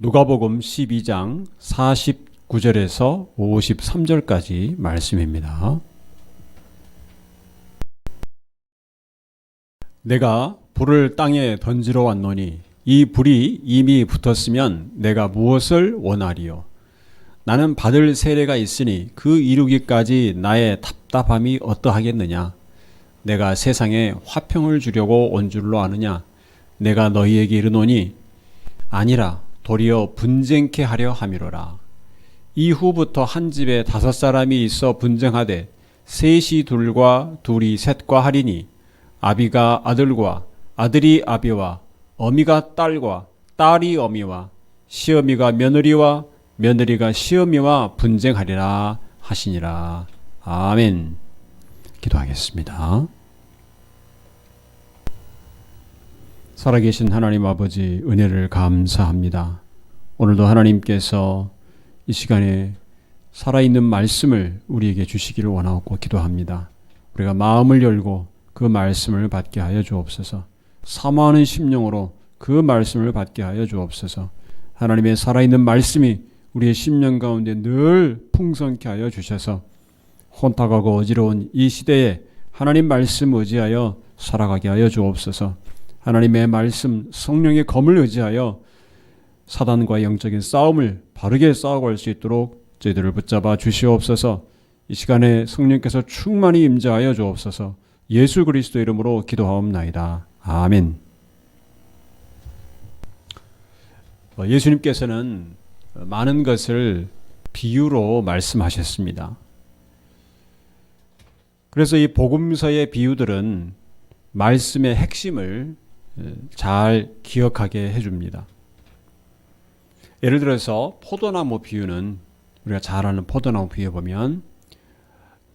누가복음 12장 49절에서 53절까지 말씀입니다. 내가 불을 땅에 던지러 왔노니 이 불이 이미 붙었으면 내가 무엇을 원하리요? 나는 받을 세례가 있으니 그 이루기까지 나의 답답함이 어떠하겠느냐? 내가 세상에 화평을 주려고 온 줄로 아느냐? 내가 너희에게 이르노니 아니라 도리어 분쟁케 하려 함이로라. 이후부터 한 집에 5사람이 있어 분쟁하되 셋이 둘과 둘이 셋과 하리니 아비가 아들과 아들이 아비와 어미가 딸과 딸이 어미와 시어미가 며느리와 며느리가 시어미와 분쟁하리라 하시니라. 아멘. 기도하겠습니다. 살아계신 하나님 아버지, 은혜를 감사합니다. 오늘도 하나님께서 이 시간에 살아있는 말씀을 우리에게 주시기를 원하고 기도합니다. 우리가 마음을 열고 그 말씀을 받게 하여 주옵소서. 사모하는 심령으로 그 말씀을 받게 하여 주옵소서. 하나님의 살아있는 말씀이 우리의 심령 가운데 늘 풍성케 하여 주셔서 혼탁하고 어지러운 이 시대에 하나님 말씀 의지하여 살아가게 하여 주옵소서. 하나님의 말씀, 성령의 검을 의지하여 사단과 영적인 싸움을 바르게 싸워갈 수 있도록 저희들을 붙잡아 주시옵소서. 이 시간에 성령께서 충만히 임재하여 주옵소서. 예수 그리스도 이름으로 기도하옵나이다. 아멘. 예수님께서는 많은 것을 비유로 말씀하셨습니다. 그래서 이 복음서의 비유들은 말씀의 핵심을 잘 기억하게 해줍니다. 예를 들어서 포도나무 비유는 우리가 잘 아는 포도나무 비유에 보면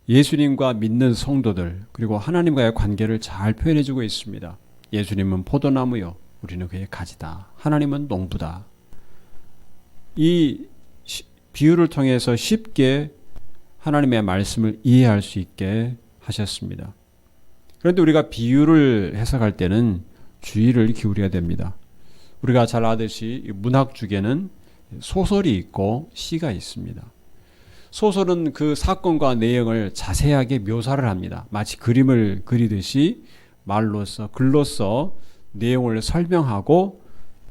예수님과 믿는 성도들 그리고 하나님과의 관계를 잘 표현해주고 있습니다. 예수님은 포도나무요, 우리는 그의 가지다. 하나님은 농부다. 이 비유를 통해서 쉽게 하나님의 말씀을 이해할 수 있게 하셨습니다. 그런데 우리가 비유를 해석할 때는 주의를 기울여야 됩니다. 우리가 잘 아듯이 문학 중에는 소설이 있고 시가 있습니다. 소설은 그 사건과 내용을 자세하게 묘사를 합니다. 마치 그림을 그리듯이 말로써 글로써 내용을 설명하고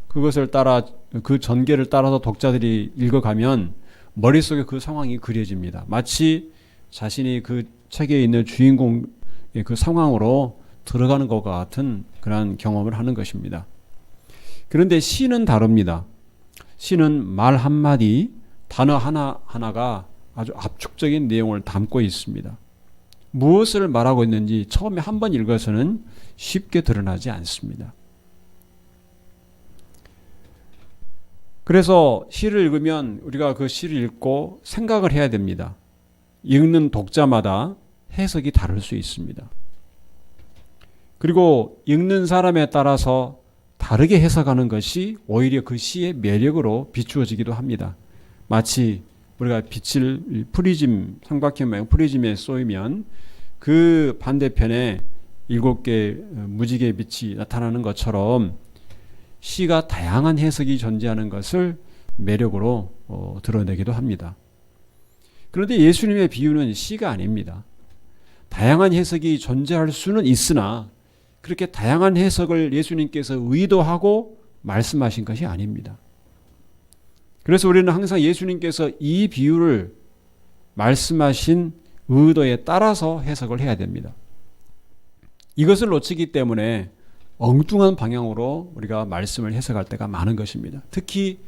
그것을 따라 그 전개를 따라서 독자들이 읽어가면 머릿속에 그 상황이 그려집니다. 마치 자신이 그 책에 있는 주인공의 그 상황으로 들어가는 것과 같은 그런 경험을 하는 것입니다. 그런데 시는 다릅니다. 시는 말 한마디, 단어 하나하나가 아주 압축적인 내용을 담고 있습니다. 무엇을 말하고 있는지 처음에 한 번 읽어서는 쉽게 드러나지 않습니다. 그래서 시를 읽으면 우리가 그 시를 읽고 생각을 해야 됩니다. 읽는 독자마다 해석이 다를 수 있습니다. 그리고 읽는 사람에 따라서 다르게 해석하는 것이 오히려 그 시의 매력으로 비추어지기도 합니다. 마치 우리가 빛을 프리즘, 삼각형 모양 프리즘에 쏘이면 그 반대편에 7개의 무지개의 빛이 나타나는 것처럼 시가 다양한 해석이 존재하는 것을 매력으로 드러내기도 합니다. 그런데 예수님의 비유는 시가 아닙니다. 다양한 해석이 존재할 수는 있으나 그렇게 다양한 해석을 예수님께서 의도하고 말씀하신 것이 아닙니다. 그래서 우리는 항상 예수님께서 이 비유를 말씀하신 의도에 따라서 해석을 해야 됩니다. 이것을 놓치기 때문에 엉뚱한 방향으로 우리가 말씀을 해석할 때가 많은 것입니다. 특히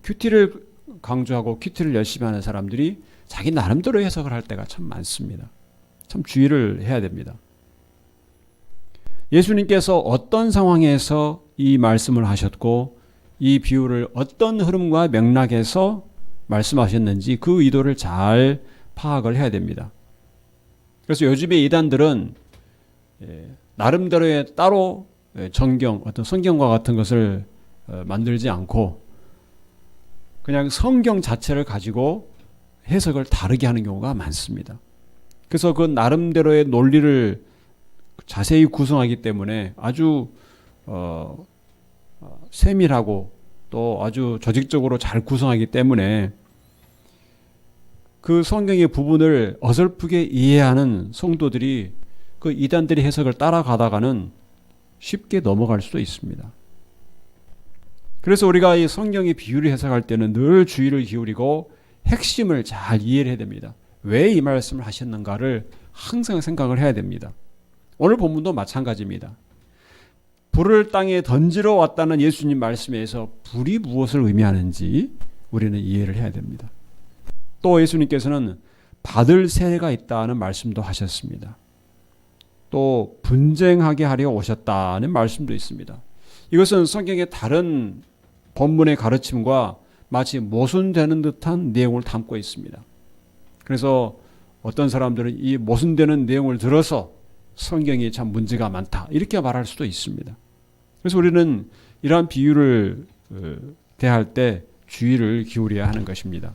큐티를 강조하고 큐티를 열심히 하는 사람들이 자기 나름대로 해석을 할 때가 참 많습니다. 참 주의를 해야 됩니다. 예수님께서 어떤 상황에서 이 말씀을 하셨고 이 비유를 어떤 흐름과 맥락에서 말씀하셨는지 그 의도를 잘 파악을 해야 됩니다. 그래서 요즘의 이단들은 나름대로의 따로 정경, 어떤 성경과 같은 것을 만들지 않고 그냥 성경 자체를 가지고 해석을 다르게 하는 경우가 많습니다. 그래서 그 나름대로의 논리를 자세히 구성하기 때문에 아주 세밀하고 또 아주 조직적으로 잘 구성하기 때문에 그 성경의 부분을 어설프게 이해하는 성도들이 그 이단들의 해석을 따라가다가는 쉽게 넘어갈 수도 있습니다. 그래서 우리가 이 성경의 비유를 해석할 때는 늘 주의를 기울이고 핵심을 잘 이해를 해야 됩니다. 왜 이 말씀을 하셨는가를 항상 생각을 해야 됩니다. 오늘 본문도 마찬가지입니다. 불을 땅에 던지러 왔다는 예수님 말씀에서 불이 무엇을 의미하는지 우리는 이해를 해야 됩니다. 또 예수님께서는 받을 세례가 있다는 말씀도 하셨습니다. 또 분쟁하게 하려 오셨다는 말씀도 있습니다. 이것은 성경의 다른 본문의 가르침과 마치 모순되는 듯한 내용을 담고 있습니다. 그래서 어떤 사람들은 이 모순되는 내용을 들어서 성경이 참 문제가 많다 이렇게 말할 수도 있습니다. 그래서 우리는 이러한 비유를 대할 때 주의를 기울여야 하는 것입니다.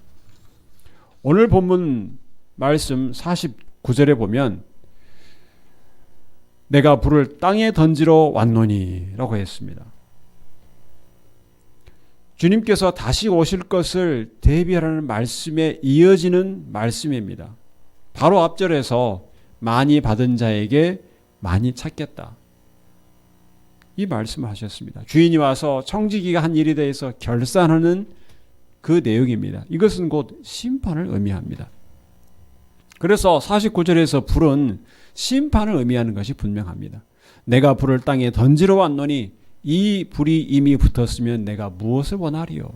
오늘 본문 말씀 49절에 보면 내가 불을 땅에 던지러 왔노니 라고 했습니다. 주님께서 다시 오실 것을 대비하라는 말씀에 이어지는 말씀입니다. 바로 앞절에서 많이 받은 자에게 많이 찾겠다. 이 말씀을 하셨습니다. 주인이 와서 청지기가 한 일에 대해서 결산하는 그 내용입니다. 이것은 곧 심판을 의미합니다. 그래서 49절에서 불은 심판을 의미하는 것이 분명합니다. 내가 불을 땅에 던지러 왔노니 이 불이 이미 붙었으면 내가 무엇을 원하리요?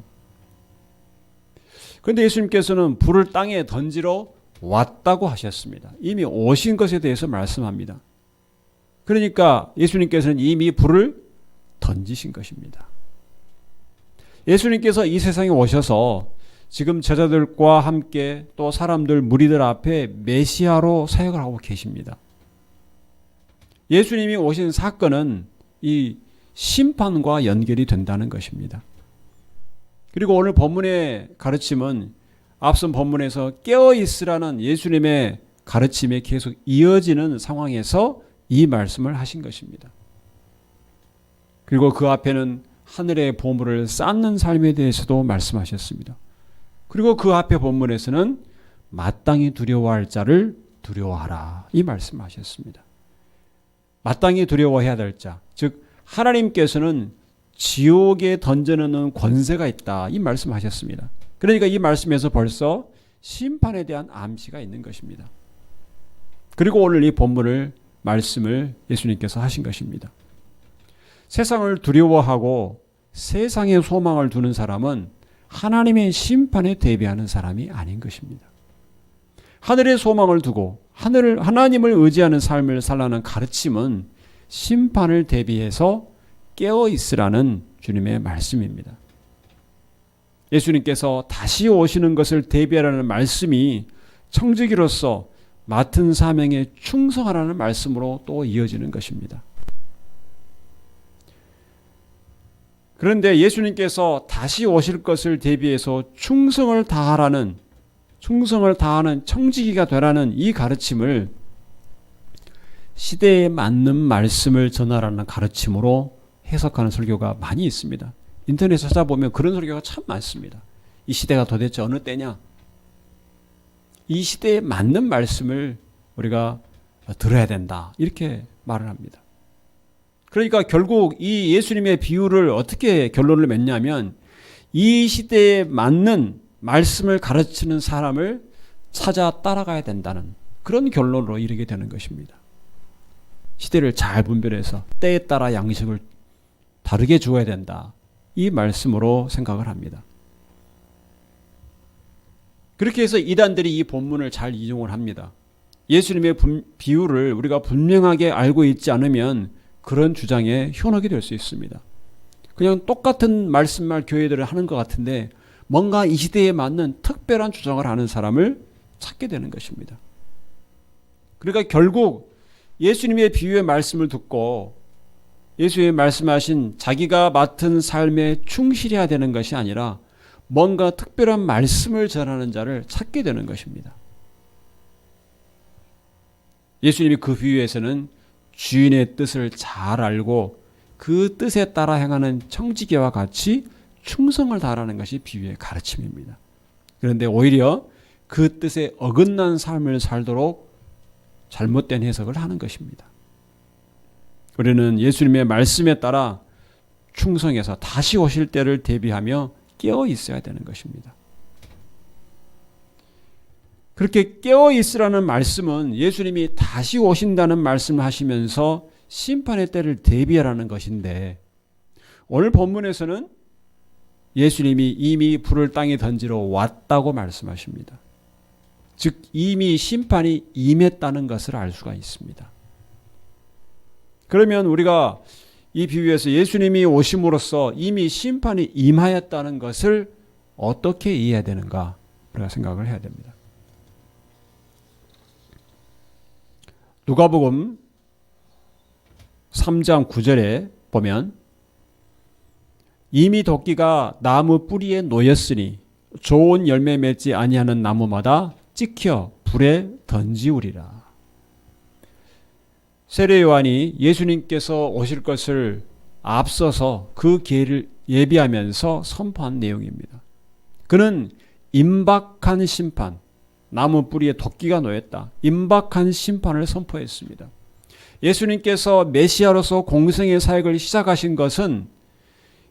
그런데 예수님께서는 불을 땅에 던지러 왔다고 하셨습니다. 이미 오신 것에 대해서 말씀합니다. 그러니까 예수님께서는 이미 불을 던지신 것입니다. 예수님께서 이 세상에 오셔서 지금 제자들과 함께 또 사람들 무리들 앞에 메시아로 사역을 하고 계십니다. 예수님이 오신 사건은 이 심판과 연결이 된다는 것입니다. 그리고 오늘 본문의 가르침은 앞선 본문에서 깨어있으라는 예수님의 가르침에 계속 이어지는 상황에서 이 말씀을 하신 것입니다. 그리고 그 앞에는 하늘의 보물을 쌓는 삶에 대해서도 말씀하셨습니다. 그리고 그 앞에 본문에서는 마땅히 두려워할 자를 두려워하라 이 말씀하셨습니다. 마땅히 두려워해야 될 자, 즉 하나님께서는 지옥에 던져넣는 권세가 있다 이 말씀하셨습니다. 그러니까 이 말씀에서 벌써 심판에 대한 암시가 있는 것입니다. 그리고 오늘 이 본문을 말씀을 예수님께서 하신 것입니다. 세상을 두려워하고 세상에 소망을 두는 사람은 하나님의 심판에 대비하는 사람이 아닌 것입니다. 하늘의 소망을 두고 하나님을 의지하는 삶을 살라는 가르침은 심판을 대비해서 깨어 있으라는 주님의 말씀입니다. 예수님께서 다시 오시는 것을 대비하라는 말씀이 청지기로서 맡은 사명에 충성하라는 말씀으로 또 이어지는 것입니다. 그런데 예수님께서 다시 오실 것을 대비해서 충성을 다하는 청지기가 되라는 이 가르침을 시대에 맞는 말씀을 전하라는 가르침으로 해석하는 설교가 많이 있습니다. 인터넷에 찾아보면 그런 설교가 참 많습니다. 이 시대가 도대체 어느 때냐? 이 시대에 맞는 말씀을 우리가 들어야 된다. 이렇게 말을 합니다. 그러니까 결국 이 예수님의 비유를 어떻게 결론을 맺냐면 이 시대에 맞는 말씀을 가르치는 사람을 찾아 따라가야 된다는 그런 결론으로 이르게 되는 것입니다. 시대를 잘 분별해서 때에 따라 양식을 다르게 주어야 된다. 이 말씀으로 생각을 합니다. 그렇게 해서 이단들이 이 본문을 잘 이용을 합니다. 예수님의 비유를 우리가 분명하게 알고 있지 않으면 그런 주장에 현혹이 될 수 있습니다. 그냥 똑같은 말씀만 교회들을 하는 것 같은데 뭔가 이 시대에 맞는 특별한 주장을 하는 사람을 찾게 되는 것입니다. 그러니까 결국 예수님의 비유의 말씀을 듣고 예수님이 말씀하신 자기가 맡은 삶에 충실해야 되는 것이 아니라 뭔가 특별한 말씀을 전하는 자를 찾게 되는 것입니다. 예수님이 그 비유에서는 주인의 뜻을 잘 알고 그 뜻에 따라 행하는 청지기와 같이 충성을 다하라는 것이 비유의 가르침입니다. 그런데 오히려 그 뜻에 어긋난 삶을 살도록 잘못된 해석을 하는 것입니다. 우리는 예수님의 말씀에 따라 충성해서 다시 오실 때를 대비하며 깨어 있어야 되는 것입니다. 그렇게 깨어 있으라는 말씀은 예수님이 다시 오신다는 말씀을 하시면서 심판의 때를 대비하라는 것인데, 오늘 본문에서는 예수님이 이미 불을 땅에 던지러 왔다고 말씀하십니다. 즉 이미 심판이 임했다는 것을 알 수가 있습니다. 그러면 우리가 이 비유에서 예수님이 오심으로써 이미 심판이 임하였다는 것을 어떻게 이해해야 되는가, 우리가 생각을 해야 됩니다. 누가복음 3장 9절에 보면 이미 도끼가 나무 뿌리에 놓였으니 좋은 열매 맺지 아니하는 나무마다 찍혀 불에 던지우리라. 세례 요한이 예수님께서 오실 것을 앞서서 그 기회를 예비하면서 선포한 내용입니다. 그는 임박한 심판, 나무 뿌리에 도끼가 놓였다, 임박한 심판을 선포했습니다. 예수님께서 메시아로서 공생의 사역을 시작하신 것은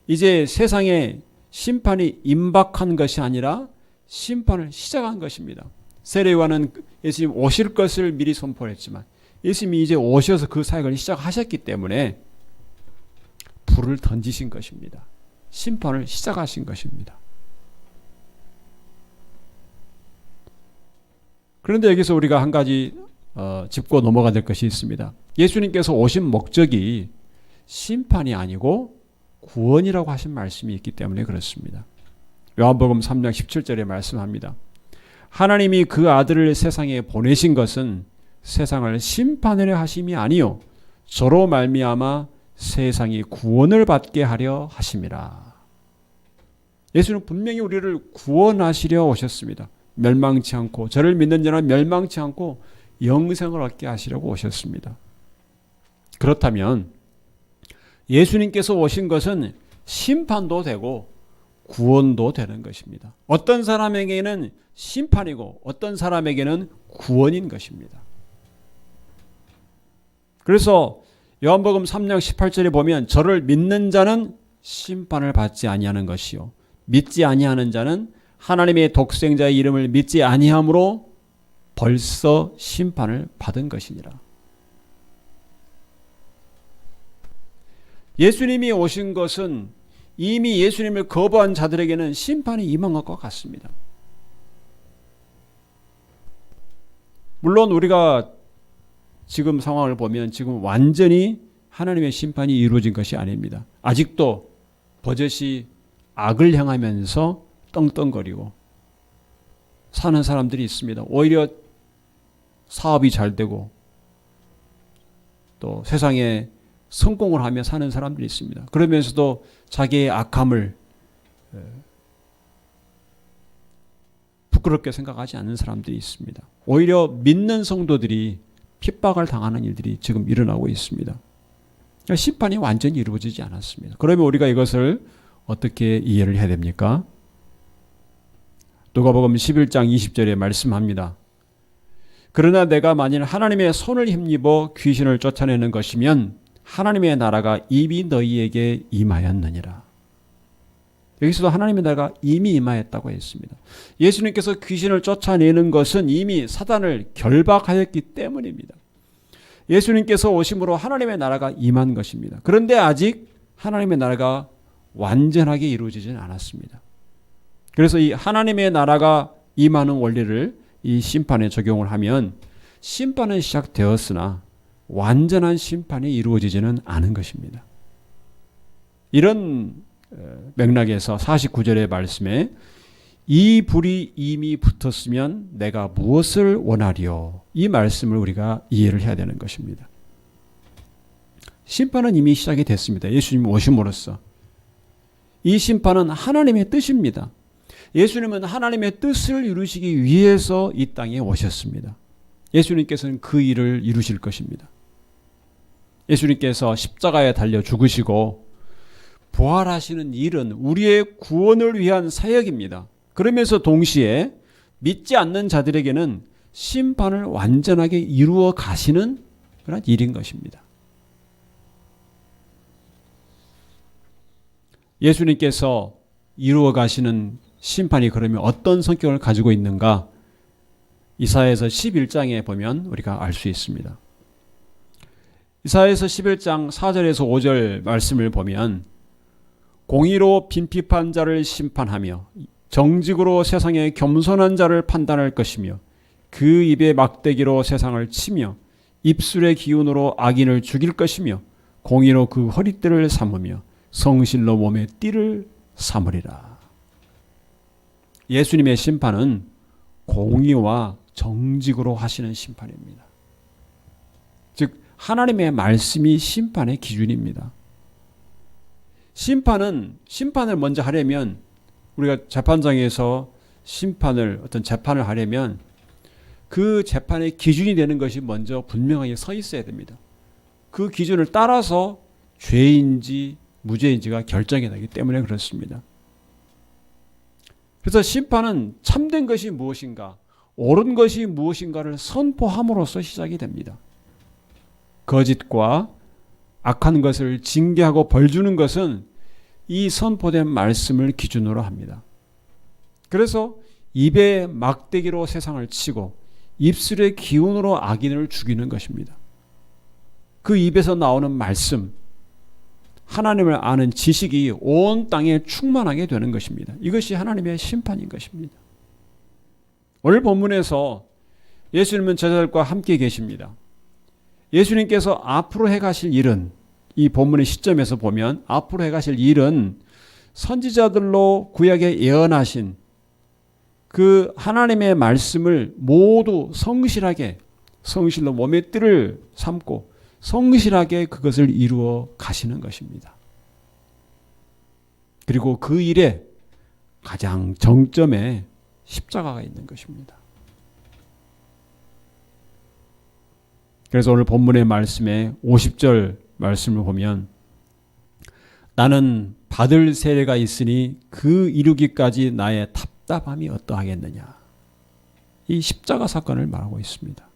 이제 세상에 심판이 임박한 것이 아니라 심판을 시작한 것입니다. 세례 요한은 예수님 오실 것을 미리 선포했지만 예수님이 이제 오셔서 그 사역을 시작하셨기 때문에 불을 던지신 것입니다. 심판을 시작하신 것입니다. 그런데 여기서 우리가 한 가지 짚고 넘어가야 될 것이 있습니다. 예수님께서 오신 목적이 심판이 아니고 구원이라고 하신 말씀이 있기 때문에 그렇습니다. 요한복음 3장 17절에 말씀합니다. 하나님이 그 아들을 세상에 보내신 것은 세상을 심판하려 하심이 아니요 저로 말미암아 세상이 구원을 받게 하려 하심이라. 예수는 분명히 우리를 구원하시려 오셨습니다. 멸망치 않고, 저를 믿는 자는 멸망치 않고 영생을 얻게 하시려고 오셨습니다. 그렇다면 예수님께서 오신 것은 심판도 되고 구원도 되는 것입니다. 어떤 사람에게는 심판이고 어떤 사람에게는 구원인 것입니다. 그래서 요한복음 3장 18절에 보면 저를 믿는 자는 심판을 받지 아니하는 것이요 믿지 아니하는 자는 하나님의 독생자의 이름을 믿지 아니함으로 벌써 심판을 받은 것이니라. 예수님이 오신 것은 이미 예수님을 거부한 자들에게는 심판이 임한 것과 같습니다. 물론 우리가 지금 상황을 보면 지금 완전히 하나님의 심판이 이루어진 것이 아닙니다. 아직도 버젓이 악을 향하면서 떵떵거리고 사는 사람들이 있습니다. 오히려 사업이 잘 되고 또 세상에 성공을 하며 사는 사람들이 있습니다. 그러면서도 자기의 악함을 부끄럽게 생각하지 않는 사람들이 있습니다. 오히려 믿는 성도들이 핍박을 당하는 일들이 지금 일어나고 있습니다. 심판이 완전히 이루어지지 않았습니다. 그러면 우리가 이것을 어떻게 이해를 해야 됩니까? 누가복음 11장 20절에 말씀합니다. 그러나 내가 만일 하나님의 손을 힘입어 귀신을 쫓아내는 것이면 하나님의 나라가 이미 너희에게 임하였느니라. 여기서도 하나님의 나라가 이미 임하였다고 했습니다. 예수님께서 귀신을 쫓아내는 것은 이미 사단을 결박하였기 때문입니다. 예수님께서 오심으로 하나님의 나라가 임한 것입니다. 그런데 아직 하나님의 나라가 완전하게 이루어지지는 않았습니다. 그래서 이 하나님의 나라가 임하는 원리를 이 심판에 적용을 하면 심판은 시작되었으나 완전한 심판이 이루어지지는 않은 것입니다. 이런 맥락에서 49절의 말씀에 이 불이 이미 붙었으면 내가 무엇을 원하리요? 이 말씀을 우리가 이해를 해야 되는 것입니다. 심판은 이미 시작이 됐습니다. 예수님 오심으로써. 이 심판은 하나님의 뜻입니다. 예수님은 하나님의 뜻을 이루시기 위해서 이 땅에 오셨습니다. 예수님께서는 그 일을 이루실 것입니다. 예수님께서 십자가에 달려 죽으시고 부활하시는 일은 우리의 구원을 위한 사역입니다. 그러면서 동시에 믿지 않는 자들에게는 심판을 완전하게 이루어 가시는 그런 일인 것입니다. 예수님께서 이루어 가시는 심판이 그러면 어떤 성격을 가지고 있는가? 이사야서 11장에 보면 우리가 알 수 있습니다. 이사야서 11장 4절에서 5절 말씀을 보면 공의로 빈핍한 자를 심판하며 정직으로 세상의 겸손한 자를 판단할 것이며 그 입의 막대기로 세상을 치며 입술의 기운으로 악인을 죽일 것이며 공의로 그 허리띠를 삼으며 성실로 몸에 띠를 삼으리라. 예수님의 심판은 공의와 정직으로 하시는 심판입니다. 즉 하나님의 말씀이 심판의 기준입니다. 심판을 먼저 하려면 우리가 재판장에서 어떤 재판을 하려면 그 재판의 기준이 되는 것이 먼저 분명하게 서 있어야 됩니다. 그 기준을 따라서 죄인지 무죄인지가 결정이 나기 때문에 그렇습니다. 그래서 심판은 참된 것이 무엇인가, 옳은 것이 무엇인가를 선포함으로써 시작이 됩니다. 거짓과 악한 것을 징계하고 벌주는 것은 이 선포된 말씀을 기준으로 합니다. 그래서 입에 막대기로 세상을 치고 입술의 기운으로 악인을 죽이는 것입니다. 그 입에서 나오는 말씀, 하나님을 아는 지식이 온 땅에 충만하게 되는 것입니다. 이것이 하나님의 심판인 것입니다. 오늘 본문에서 예수님은 제자들과 함께 계십니다. 예수님께서 앞으로 해가실 일은, 이 본문의 시점에서 보면 앞으로 해가실 일은 선지자들로 구약에 예언하신 그 하나님의 말씀을 모두 성실로 몸의 띠를 삼고 성실하게 그것을 이루어 가시는 것입니다. 그리고 그 일에 가장 정점에 십자가가 있는 것입니다. 그래서 오늘 본문의 말씀에 50절 말씀을 보면 나는 받을 세례가 있으니 그 이루기까지 나의 답답함이 어떠하겠느냐. 이 십자가 사건을 말하고 있습니다.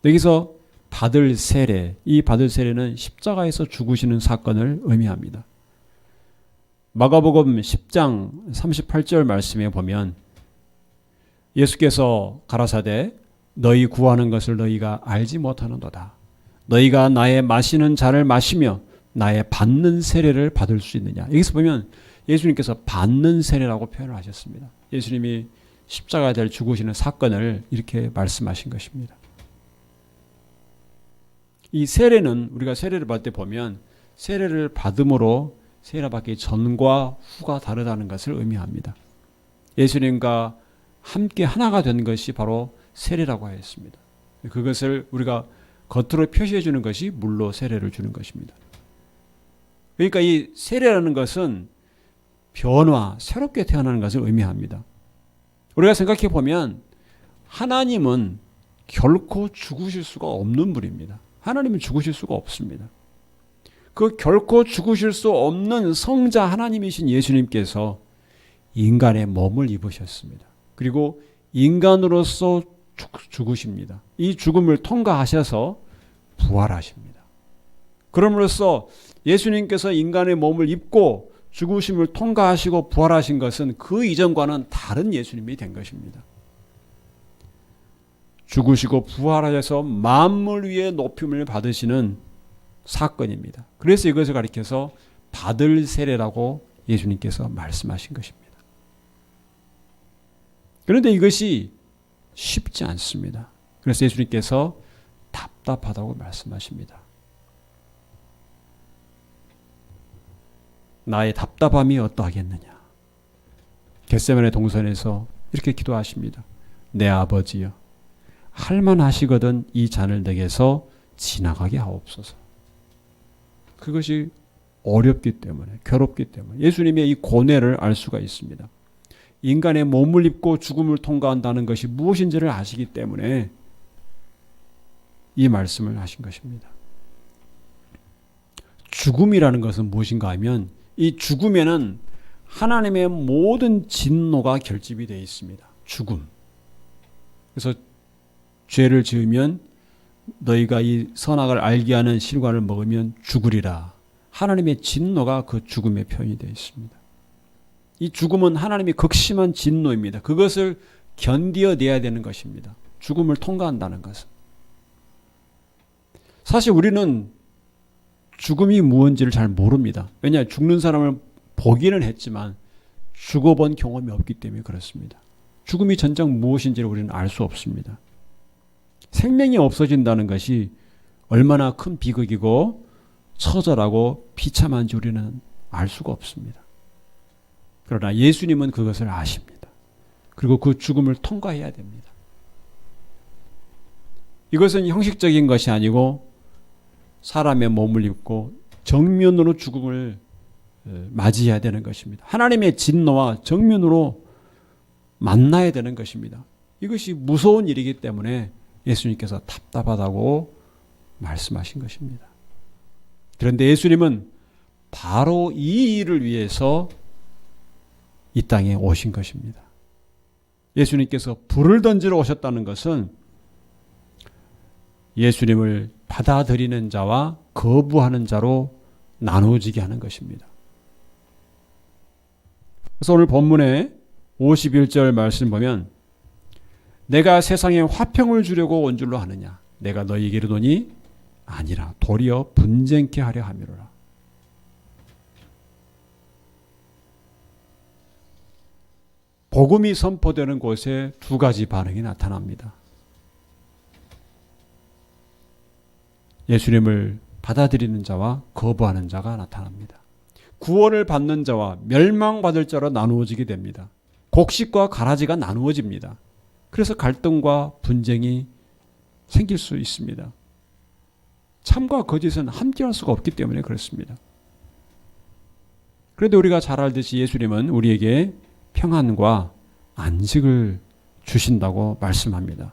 여기서 받을 세례, 이 받을 세례는 십자가에서 죽으시는 사건을 의미합니다. 마가복음 10장 38절 말씀에 보면 예수께서 가라사대 너희 구하는 것을 너희가 알지 못하는도다. 너희가 나의 마시는 잔을 마시며 나의 받는 세례를 받을 수 있느냐. 여기서 보면 예수님께서 받는 세례라고 표현을 하셨습니다. 예수님이 십자가에 대해 죽으시는 사건을 이렇게 말씀하신 것입니다. 이 세례는 우리가 세례를 받을 때 보면 세례를 받음으로 세례 받기 전과 후가 다르다는 것을 의미합니다. 예수님과 함께 하나가 된 것이 바로 세례라고 하였습니다. 그것을 우리가 겉으로 표시해 주는 것이 물로 세례를 주는 것입니다. 그러니까 이 세례라는 것은 변화, 새롭게 태어나는 것을 의미합니다. 우리가 생각해 보면 하나님은 결코 죽으실 수가 없는 분입니다. 하나님은 죽으실 수가 없습니다. 그 결코 죽으실 수 없는 성자 하나님이신 예수님께서 인간의 몸을 입으셨습니다. 그리고 인간으로서 죽으십니다. 이 죽음을 통과하셔서 부활하십니다. 그럼으로써 예수님께서 인간의 몸을 입고 죽으심을 통과하시고 부활하신 것은 그 이전과는 다른 예수님이 된 것입니다. 죽으시고 부활하셔서 만물 위에 높임을 받으시는 사건입니다. 그래서 이것을 가리켜서 받을 세례라고 예수님께서 말씀하신 것입니다. 그런데 이것이 쉽지 않습니다. 그래서 예수님께서 답답하다고 말씀하십니다. 나의 답답함이 어떠하겠느냐. 겟세마네 동산에서 이렇게 기도하십니다. 내 아버지여, 할만하시거든 이 잔을 내게서 지나가게 하옵소서. 그것이 어렵기 때문에, 괴롭기 때문에 예수님의 이 고뇌를 알 수가 있습니다. 인간의 몸을 입고 죽음을 통과한다는 것이 무엇인지를 아시기 때문에 이 말씀을 하신 것입니다. 죽음이라는 것은 무엇인가 하면 이 죽음에는 하나님의 모든 진노가 결집이 되어 있습니다. 죽음. 그래서 죄를 지으면 너희가 이 선악을 알게 하는 실과를 먹으면 죽으리라. 하나님의 진노가 그 죽음에 표현이 되어 있습니다. 이 죽음은 하나님의 극심한 진노입니다. 그것을 견디어내야 되는 것입니다. 죽음을 통과한다는 것은. 사실 우리는 죽음이 무엇인지를 잘 모릅니다. 왜냐? 죽는 사람을 보기는 했지만 죽어본 경험이 없기 때문에 그렇습니다. 죽음이 전장 무엇인지를 우리는 알 수 없습니다. 생명이 없어진다는 것이 얼마나 큰 비극이고 처절하고 비참한지 우리는 알 수가 없습니다. 그러나 예수님은 그것을 아십니다. 그리고 그 죽음을 통과해야 됩니다. 이것은 형식적인 것이 아니고 사람의 몸을 입고 정면으로 죽음을 맞이해야 되는 것입니다. 하나님의 진노와 정면으로 만나야 되는 것입니다. 이것이 무서운 일이기 때문에 예수님께서 답답하다고 말씀하신 것입니다. 그런데 예수님은 바로 이 일을 위해서 이 땅에 오신 것입니다. 예수님께서 불을 던지러 오셨다는 것은 예수님을 받아들이는 자와 거부하는 자로 나누어지게 하는 것입니다. 그래서 오늘 본문에 51절 말씀 보면 내가 세상에 화평을 주려고 온 줄로 아느냐 내가 너희에게 이르노니 아니라 도리어 분쟁케 하려 함이로라. 복음이 선포되는 곳에 두 가지 반응이 나타납니다. 예수님을 받아들이는 자와 거부하는 자가 나타납니다. 구원을 받는 자와 멸망받을 자로 나누어지게 됩니다. 곡식과 가라지가 나누어집니다. 그래서 갈등과 분쟁이 생길 수 있습니다. 참과 거짓은 함께할 수가 없기 때문에 그렇습니다. 그런데 우리가 잘 알듯이 예수님은 우리에게 평안과 안식을 주신다고 말씀합니다.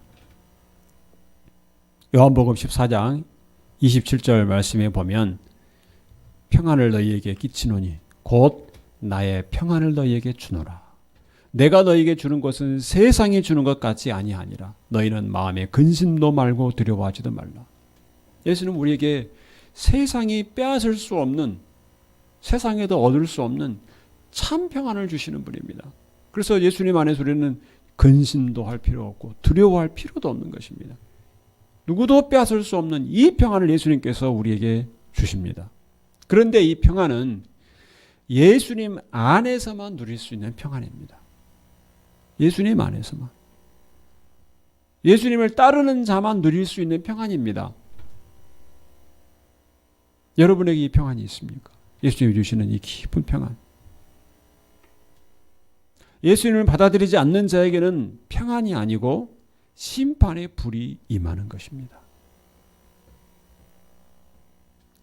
요한복음 14장 27절 말씀에 보면 평안을 너희에게 끼치노니 곧 나의 평안을 너희에게 주노라. 내가 너희에게 주는 것은 세상이 주는 것 같지 아니하니라. 너희는 마음에 근심도 말고 두려워하지도 말라. 예수는 우리에게 세상이 빼앗을 수 없는, 세상에도 얻을 수 없는 참 평안을 주시는 분입니다. 그래서 예수님 안에서 우리는 근심도 할 필요 없고 두려워할 필요도 없는 것입니다. 누구도 빼앗을 수 없는 이 평안을 예수님께서 우리에게 주십니다. 그런데 이 평안은 예수님 안에서만 누릴 수 있는 평안입니다. 예수님 안에서만. 예수님을 따르는 자만 누릴 수 있는 평안입니다. 여러분에게 이 평안이 있습니까? 예수님이 주시는 이 깊은 평안. 예수님을 받아들이지 않는 자에게는 평안이 아니고 심판의 불이 임하는 것입니다.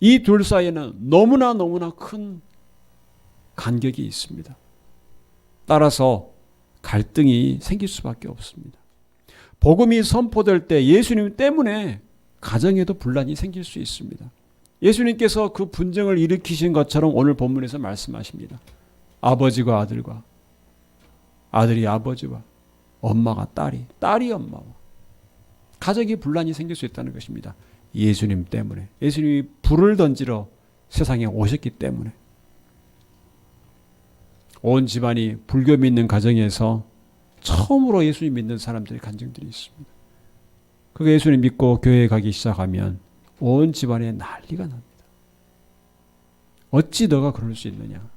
이 둘 사이에는 너무나 큰 간격이 있습니다. 따라서 갈등이 생길 수밖에 없습니다. 복음이 선포될 때 예수님 때문에 가정에도 분란이 생길 수 있습니다. 예수님께서 그 분쟁을 일으키신 것처럼 오늘 본문에서 말씀하십니다. 아버지와 아들과, 아들이 아버지와, 엄마가 딸이, 딸이 엄마와. 가정의 분란이 생길 수 있다는 것입니다. 예수님 때문에. 예수님이 불을 던지러 세상에 오셨기 때문에. 온 집안이 불교 믿는 가정에서 처음으로 예수님 믿는 사람들의 간증들이 있습니다. 그게 예수님 믿고 교회에 가기 시작하면 온 집안에 난리가 납니다. 어찌 너가 그럴 수 있느냐.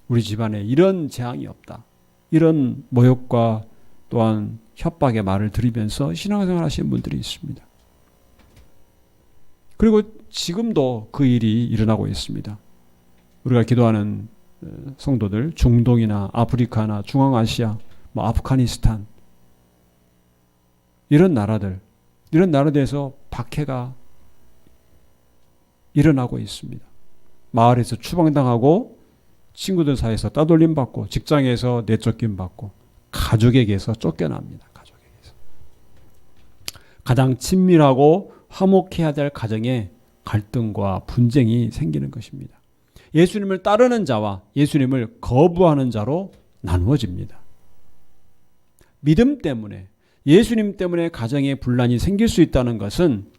우리 집안에 이런 재앙이 없다. 이런 모욕과 또한 협박의 말을 들으면서 신앙생활 하시는 분들이 있습니다. 그리고 지금도 그 일이 일어나고 있습니다. 우리가 기도하는 성도들, 중동이나 아프리카나 중앙아시아, 아프가니스탄 이런 나라들에서 박해가 일어나고 있습니다. 마을에서 추방당하고 친구들 사이에서 따돌림 받고 직장에서 내쫓김 받고 가족에게서 쫓겨납니다. 가족에게서. 가장 친밀하고 화목해야 될 가정에 갈등과 분쟁이 생기는 것입니다. 예수님을 따르는 자와 예수님을 거부하는 자로 나누어집니다. 믿음 때문에, 예수님 때문에 가정에 분란이 생길 수 있다는 것은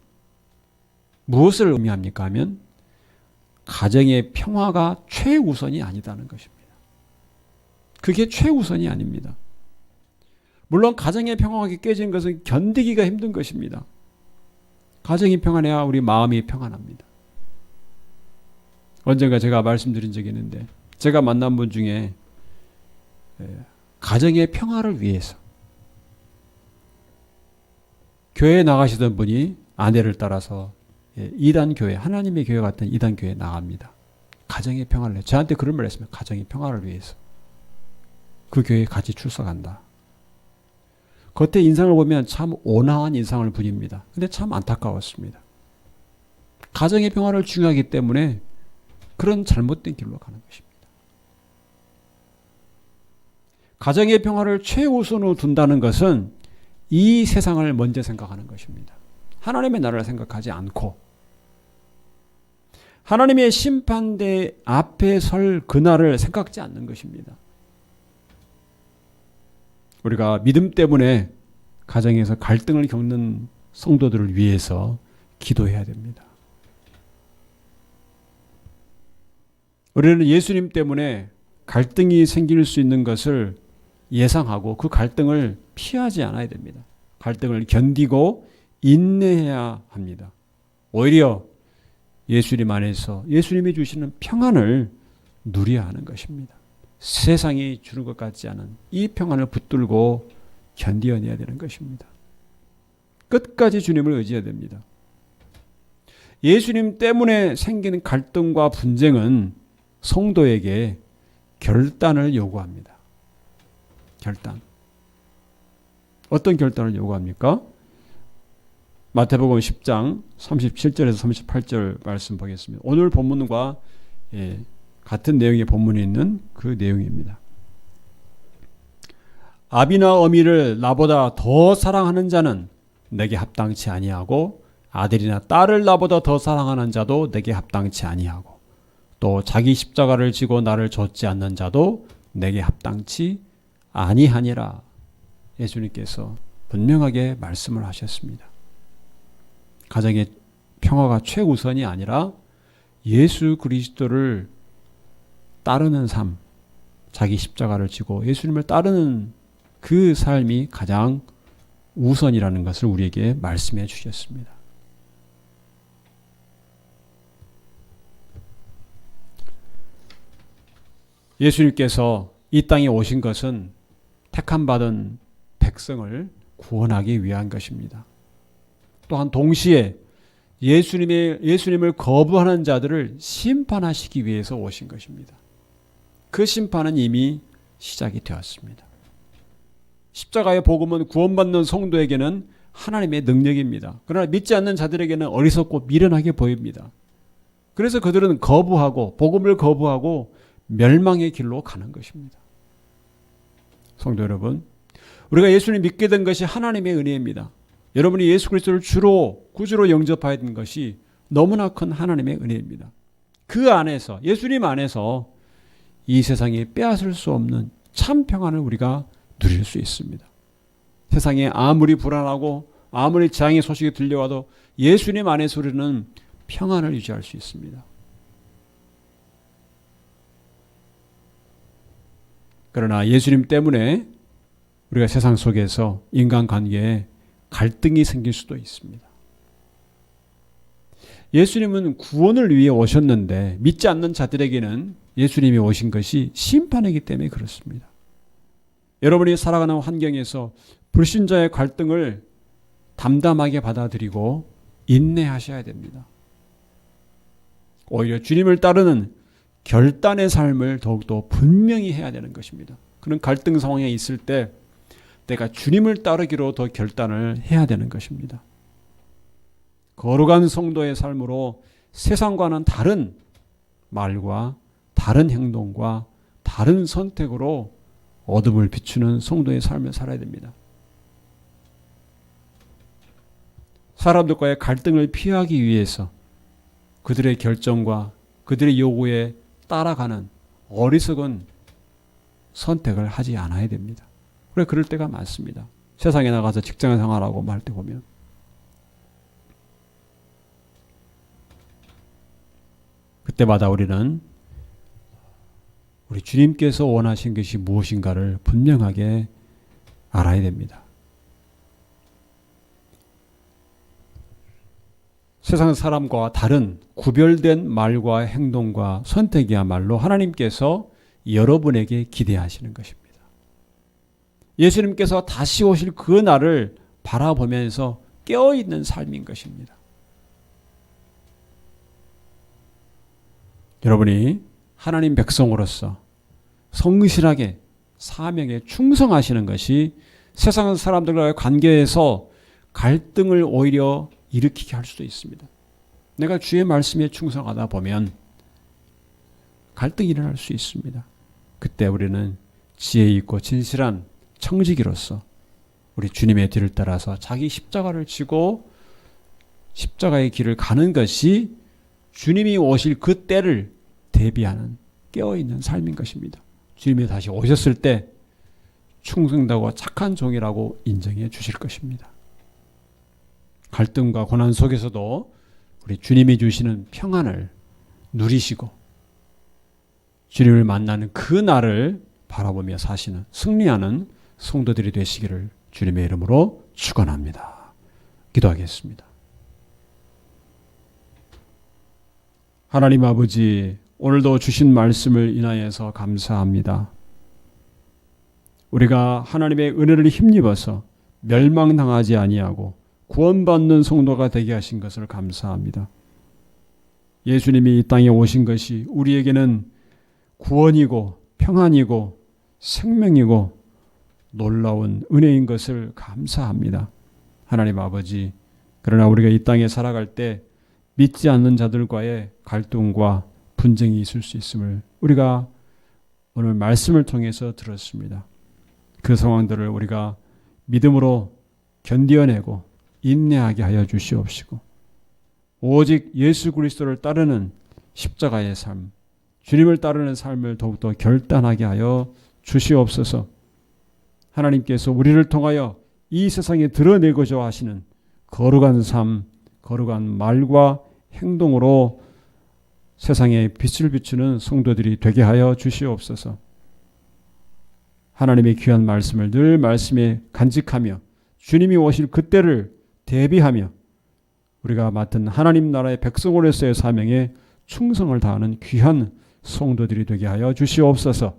무엇을 의미합니까 하면 가정의 평화가 최우선이 아니다는 것입니다. 그게 최우선이 아닙니다. 물론 가정의 평화가 깨진 것은 견디기가 힘든 것입니다. 가정이 평안해야 우리 마음이 평안합니다. 언젠가 제가 말씀드린 적이 있는데 제가 만난 분 중에 가정의 평화를 위해서 교회에 나가시던 분이 아내를 따라서 이단 교회, 하나님의 교회 같은 이단 교회에 나갑니다. 가정의 평화를 위해서. 저한테 그런 말 했습니다. 가정의 평화를 위해서. 그 교회에 같이 출석한다. 겉에 인상을 보면 참 온화한 인상을 부립니다. 근데 참 안타까웠습니다. 가정의 평화를 중요하기 때문에 그런 잘못된 길로 가는 것입니다. 가정의 평화를 최우선으로 둔다는 것은 이 세상을 먼저 생각하는 것입니다. 하나님의 나라를 생각하지 않고 하나님의 심판대 앞에 설 그날을 생각지 않는 것입니다. 우리가 믿음 때문에 가정에서 갈등을 겪는 성도들을 위해서 기도해야 됩니다. 우리는 예수님 때문에 갈등이 생길 수 있는 것을 예상하고 그 갈등을 피하지 않아야 됩니다. 갈등을 견디고 인내해야 합니다. 오히려 예수님 안에서 예수님이 주시는 평안을 누려야 하는 것입니다. 세상이 주는 것 같지 않은 이 평안을 붙들고 견디어내야 되는 것입니다. 끝까지 주님을 의지해야 됩니다. 예수님 때문에 생기는 갈등과 분쟁은 성도에게 결단을 요구합니다. 결단. 어떤 결단을 요구합니까? 마태복음 10장 37절에서 38절 말씀 보겠습니다. 오늘 본문과 같은 내용의 본문에 있는 그 내용입니다. 아비나 어미를 나보다 더 사랑하는 자는 내게 합당치 아니하고 아들이나 딸을 나보다 더 사랑하는 자도 내게 합당치 아니하고 또 자기 십자가를 지고 나를 좇지 않는 자도 내게 합당치 아니하니라. 예수님께서 분명하게 말씀을 하셨습니다. 가정의 평화가 최우선이 아니라 예수 그리스도를 따르는 삶, 자기 십자가를 지고 예수님을 따르는 그 삶이 가장 우선이라는 것을 우리에게 말씀해 주셨습니다. 예수님께서 이 땅에 오신 것은 택함받은 백성을 구원하기 위한 것입니다. 또한 동시에 예수님을 거부하는 자들을 심판하시기 위해서 오신 것입니다. 그 심판은 이미 시작이 되었습니다. 십자가의 복음은 구원받는 성도에게는 하나님의 능력입니다. 그러나 믿지 않는 자들에게는 어리석고 미련하게 보입니다. 그래서 그들은 거부하고 복음을 거부하고 멸망의 길로 가는 것입니다. 성도 여러분, 우리가 예수님 믿게 된 것이 하나님의 은혜입니다. 여러분이 예수 그리스도를 주로 구주로 영접하야 되는 것이 너무나 큰 하나님의 은혜입니다. 그 안에서 예수님 안에서 이 세상에 빼앗을 수 없는 참 평안을 우리가 누릴 수 있습니다. 세상에 아무리 불안하고 아무리 재앙의 소식이 들려와도 예수님 안에서 우리는 평안을 유지할 수 있습니다. 그러나 예수님 때문에 우리가 세상 속에서 인간관계에 갈등이 생길 수도 있습니다. 예수님은 구원을 위해 오셨는데 믿지 않는 자들에게는 예수님이 오신 것이 심판이기 때문에 그렇습니다. 여러분이 살아가는 환경에서 불신자의 갈등을 담담하게 받아들이고 인내하셔야 됩니다. 오히려 주님을 따르는 결단의 삶을 더욱더 분명히 해야 되는 것입니다. 그런 갈등 상황에 있을 때 내가 주님을 따르기로 더 결단을 해야 되는 것입니다. 거룩한 성도의 삶으로 세상과는 다른 말과 다른 행동과 다른 선택으로 어둠을 비추는 성도의 삶을 살아야 됩니다. 사람들과의 갈등을 피하기 위해서 그들의 결정과 그들의 요구에 따라가는 어리석은 선택을 하지 않아야 됩니다. 그래 그럴 때가 많습니다. 세상에 나가서 직장 생활하고 말 때 보면 그때마다 우리는 우리 주님께서 원하신 것이 무엇인가를 분명하게 알아야 됩니다. 세상 사람과 다른 구별된 말과 행동과 선택이야말로 하나님께서 여러분에게 기대하시는 것입니다. 예수님께서 다시 오실 그 날을 바라보면서 깨어있는 삶인 것입니다. 여러분이 하나님 백성으로서 성실하게 사명에 충성하시는 것이 세상 사람들과의 관계에서 갈등을 오히려 일으키게 할 수도 있습니다. 내가 주의 말씀에 충성하다 보면 갈등이 일어날 수 있습니다. 그때 우리는 지혜 있고 진실한 청지기로서 우리 주님의 뒤를 따라서 자기 십자가를 지고 십자가의 길을 가는 것이 주님이 오실 그 때를 대비하는 깨어있는 삶인 것입니다. 주님이 다시 오셨을 때 충성되고 착한 종이라고 인정해 주실 것입니다. 갈등과 고난 속에서도 우리 주님이 주시는 평안을 누리시고 주님을 만나는 그 날을 바라보며 사시는 승리하는 성도들이 되시기를 주님의 이름으로 축원합니다. 기도하겠습니다. 하나님 아버지, 오늘도 주신 말씀을 인하여서 감사합니다. 우리가 하나님의 은혜를 힘입어서 멸망당하지 아니하고 구원받는 성도가 되게 하신 것을 감사합니다. 예수님이 이 땅에 오신 것이 우리에게는 구원이고 평안이고 생명이고 놀라운 은혜인 것을 감사합니다. 하나님 아버지, 그러나 우리가 이 땅에 살아갈 때 믿지 않는 자들과의 갈등과 분쟁이 있을 수 있음을 우리가 오늘 말씀을 통해서 들었습니다. 그 상황들을 우리가 믿음으로 견디어내고 인내하게 하여 주시옵시고 오직 예수 그리스도를 따르는 십자가의 삶, 주님을 따르는 삶을 더욱더 결단하게 하여 주시옵소서. 하나님께서 우리를 통하여 이 세상에 드러내고자 하시는 거룩한 삶, 거룩한 말과 행동으로 세상에 빛을 비추는 성도들이 되게 하여 주시옵소서. 하나님의 귀한 말씀을 늘 말씀에 간직하며 주님이 오실 그때를 대비하며 우리가 맡은 하나님 나라의 백성으로서의 사명에 충성을 다하는 귀한 성도들이 되게 하여 주시옵소서.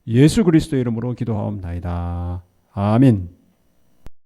예수 그리스도의 이름으로 기도하옵나이다. 아멘.